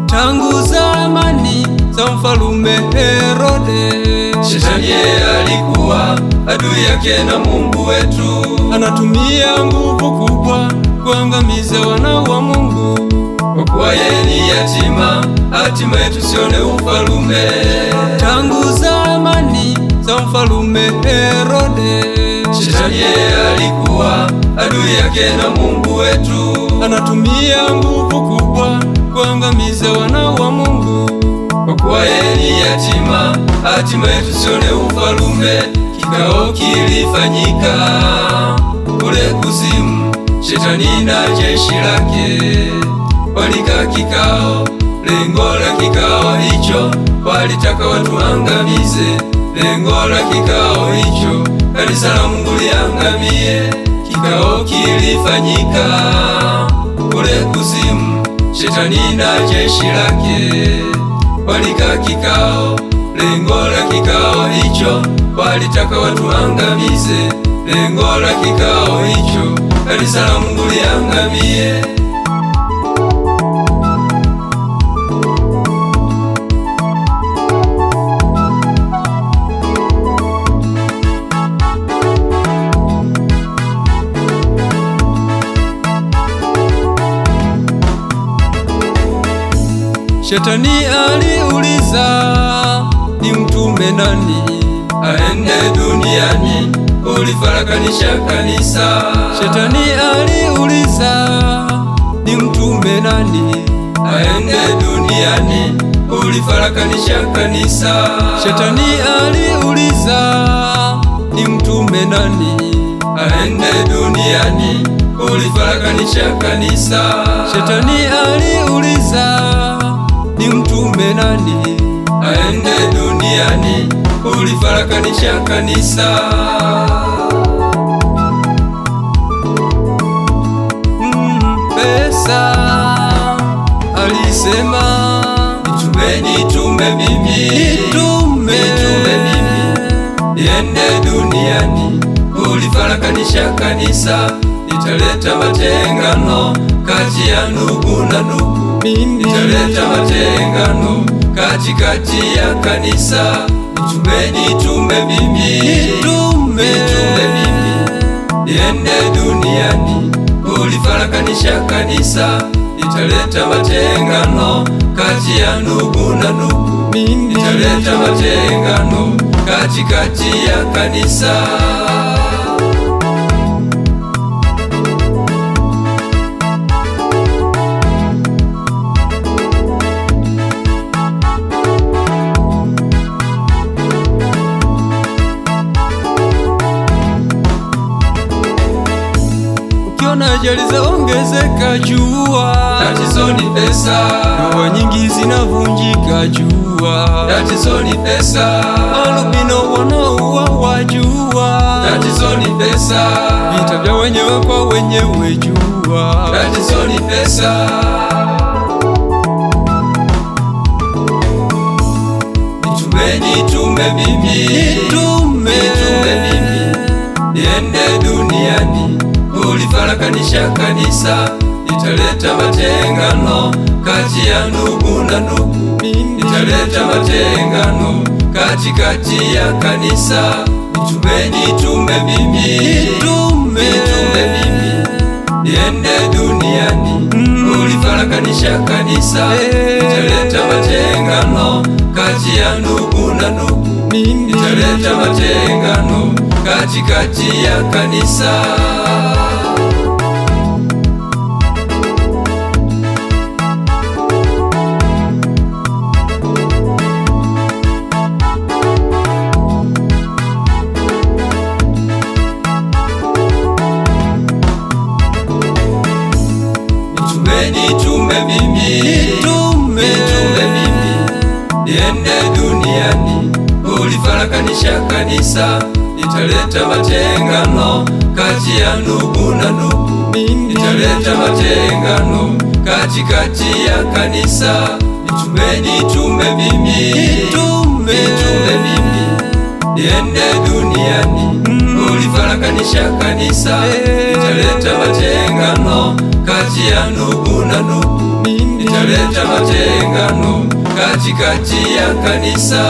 Tangu zamani za mfalume Herode, Shetani alikuwa adui yake na Mungu wetu. anatumia nguvu kubwa kuangamiza wana wa Mungu. Kwa kuwa yeye ni yatima, hatimaye tusione ufalume. Tangu zamani za mfalume Herode, Shetani alikuwa adui yake na Mungu wetu. anatumia nguvu kubwa kuangamiza wana wa Mungu. Kwa kuwa yeye ni yatima, hatimaye tusione ufalume. Kikao kilifanyika kule kuzimu, Shetani na jeshi lake walikaa kikao. Lengo la kikao hicho, walitaka watuangamize. Lengo la kikao hicho, kanisa la Mungu liangamie. Kikao kilifanyika kule kuzimu, Shetani na jeshi lake walikaa kikao. Lengo la kikao hicho, walitaka watuangamize. Lengo la kikao hicho, kanisa la Mungu liangamie. Shetani aliuliza, ni mtume nani aende duniani kulifarakanisha kanisa? Shetani aliuliza, ni mtume nani aende duniani kulifarakanisha kanisa? Shetani aliuliza, ni mtume nani aende duniani kulifarakanisha kanisa? Shetani aliuliza, ni mtume nani aende duniani kulifarakanisha kanisa? Pesa alisema, nitume mimi, nitume mimi niende duniani kulifarakanisha kanisa. Nitaleta matengano kati ya ndugu na ndugu. Nitaleta matengano katikati ya kanisa. Nitume mimi, nitume mimi niende duniani kulifarakanisha kanisa. Nitaleta matengano kati ya ndugu na ndugu. Nitaleta matengano katikati ya kanisa. ukiona ajali zaongezeka, jua tatizo ni pesa. ndoa nyingi zinavunjika, jua Tatizo ni pesa. albino wanauawa, jua Tatizo ni pesa. vita vya wenyewe kwa wenyewe, jua Tatizo ni pesa. Nitume mimi, nitume mimi niende duniani kulifarakanisha kanisa. Nitaleta matengano kati ya ndugu na ndugu. Nitaleta matengano katikati ya kanisa. Nitume mimi, nitume mimi niende duniani kulifarakanisha kanisa. Nitaleta matengano kati ya ndugu na ndugu. Nitaleta matengano katikati ya kanisa. Nitume mimi, nitume mimi niende duniani kulifarakanisha kanisa, nitaleta matengano kati ya ndugu na ndugu, nitaleta matengano katikati ya kanisa. Nitume mimi, niende duniani kulifarakanisha kanisa, nitaleta matengano kati ya ndugu na ndugu, nitaleta matengano katikati ya kanisa.